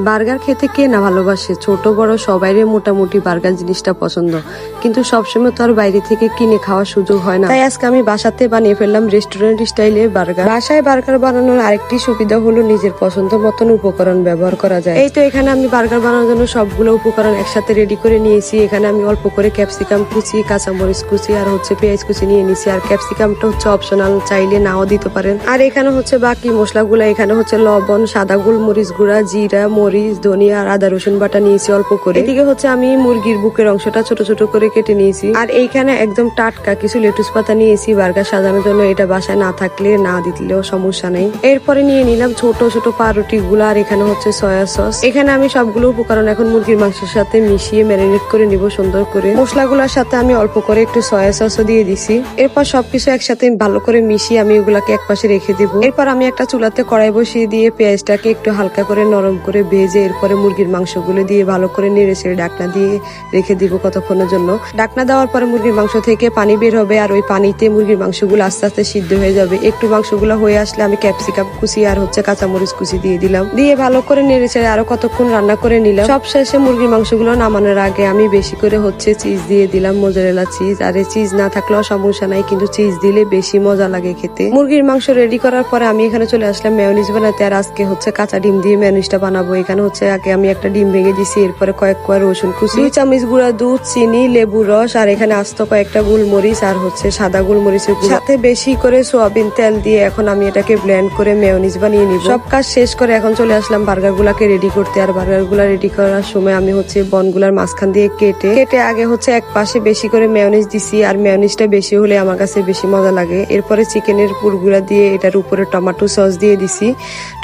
Burger খেতে কে না ভালোবাসে, ছোট বড় সবাইরে মোটামুটি বার্গার জিনিসটা পছন্দ, কিন্তু সবসময় তো আর বাইরে থেকে কিনে খাওয়ার সুযোগ হয় না। তাই আজকে আমি বাসাতে বানিয়ে ফেললাম রেস্টুরেন্ট স্টাইলে বার্গার। বাসায় বার্গার বানানোর আরেকটি সুবিধা হলো নিজের পছন্দ মতন উপকরণ ব্যবহার করা যায়। এই তো এখানে আমি বার্গার বানানোর জন্য সবগুলো উপকরণ একসাথে রেডি করে নিয়েছি। এখানে আমি অল্প করে ক্যাপসিকাম কুচি, কাঁচামরিচ কুচি আর পেঁয়াজ কুচি নিয়ে নিয়েছি। আর ক্যাপসিকামটা অপশনাল, চাইলে নাও দিতে পারেন। আর এখানে বাকি মশলাগুলো, এখানে লবণ, সাদা গোলমরিচ গুঁড়া, জিরা, মরিচ, ধনিয়া আর আদা রসুন বাটা নিয়েছি অল্প করে। এদিকে আমি মুরগির বুকের অংশটা ছোট ছোট করে কেটে নিয়েছি। আর এইখানে একদম টাটকা কিছু লেটুস পাতা নিয়েছি বার্গার সাজানোর জন্য। এটা বাসায় না থাকলে না দিলেও সমস্যা নেই। এরপরে নিয়ে নিলাম ছোট ছোট পাউরুটি গুলা। আর এখানে সয়া সস। এখানে আমি সবগুলো উপকরণ এখন মুরগির মাংসের সাথে মিশিয়ে ম্যারিনেট করে নিব সুন্দর করে। মশলাগুলোর সাথে আমি অল্প করে একটু সয়া সসও দিয়ে দিছি। এরপর সবকিছু একসাথে ভালো করে মিশিয়ে আমি এগুলাকে এক পাশে রেখে দিব। এরপর আমি একটা চুলাতে কড়াই বসিয়ে দিয়ে পেঁয়াজটাকে একটু হালকা করে নরম করে ভেজে এরপরে মুরগির মাংসগুলো দিয়ে ভালো করে নেড়ে ছেড়ে ঢাকনা দিয়ে রেখে দিব কতক্ষণের জন্য। ঢাকনা দেওয়ার পরে মুরগির মাংস থেকে পানি বের হবে আর ওই পানিতে মুরগির মাংসগুলো আস্তে আস্তে সিদ্ধ হয়ে যাবে। একটু মাংসগুলো হয়ে আসলে আমি ক্যাপসিকাম কুচি আর কাঁচামরিচ কুচি দিয়ে দিলাম। দিয়ে ভালো করে নেড়ে ছেড়ে আরো কতক্ষণ রান্না করে নিলাম। সব শেষে মুরগির মাংসগুলো নামানোর আগে আমি বেশি করে চিজ দিয়ে দিলাম, মোজারেলা চিজ। আর চিজ না থাকলেও সমস্যা নাই, কিন্তু চিজ দিলে বেশি মজা লাগে খেতে। মুরগির মাংস রেডি করার পরে আমি এখানে চলে আসলাম মেয়োনিজ বানাতে। আর আজকে কাঁচা ডিম দিয়ে মেয়োনিজটা বানাবো। এখানে আগে আমি একটা ডিম ভেঙে দিছি। এরপরে কয়েক কোয়া রসুন কুচি, 2 চামচ গুঁড়া দুধ, চিনি, লেবুর রস আর এখানে আস্ত কয়েকটা গোলমরিচ আর সাদা গোলমরিচের গুঁড়া, সাথে বেশি করে সোয়াবিন তেল দিয়ে এখন আমি এটাকে ব্লেন্ড করে মেয়োনিজ বানিয়ে নিব। সব কাজ শেষ করে এখন চলে আসলাম বার্গার গুলাকে রেডি করতে। আর বার্গার গুলা রেডি করার সময় আমি বনগুলার মাঝখান দিয়ে কেটে আগে এক পাশে বেশি করে মেয়োনিজ দিছি। আর মেয়োনিজটা বেশি হলে আমার কাছে বেশি মজা লাগে। এরপরে চিকেনের পুরগুলা দিয়ে এটার উপরে টমেটো সস দিয়ে দিছি।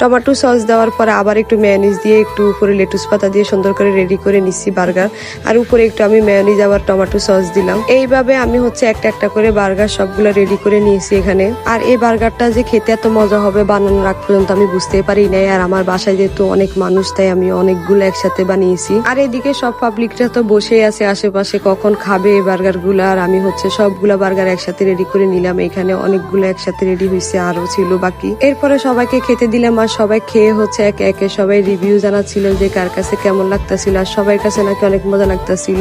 টমেটো সস দেওয়ার পরে আবার একটু মেয়োনিজ দিয়ে একটু উপরে লেটুস পাতা দিয়ে সুন্দর করে রেডি করে নিচ্ছি বার্গার। আর উপরে একটু আমি মেয়োনিজ আবার টমেটো সস দিলাম। এইভাবে আমি একটা একটা করে বার্গার সবগুলো রেডি করে নিয়েছি এখানে। আর এই বার্গারটা যে খেতে এত মজা হবে বানানোর আগ পর্যন্ত আমি বুঝতেই পারি নাই। আর আমার বাসায় যেহেতু অনেক মানুষ, তাই আমি অনেকগুলো একসাথে বানিয়েছি। আর এদিকে সব পাবলিকরা তো বসেই আছে আশেপাশে, কখন খাবে এই বার্গার গুলা। আর আমি সবগুলা বার্গার একসাথে রেডি করে নিলাম। এখানে অনেকগুলো একসাথে রেডি হয়েছে, আরো ছিল বাকি। এরপরে সবাইকে খেতে দিলাম। আর সবাই খেয়ে একে একে সবাই রিভিউ জানাচ্ছিল যে কার কাছে কেমন লাগতেছিল। আর সবার কাছে নাকি অনেক মজা লাগতেছিল।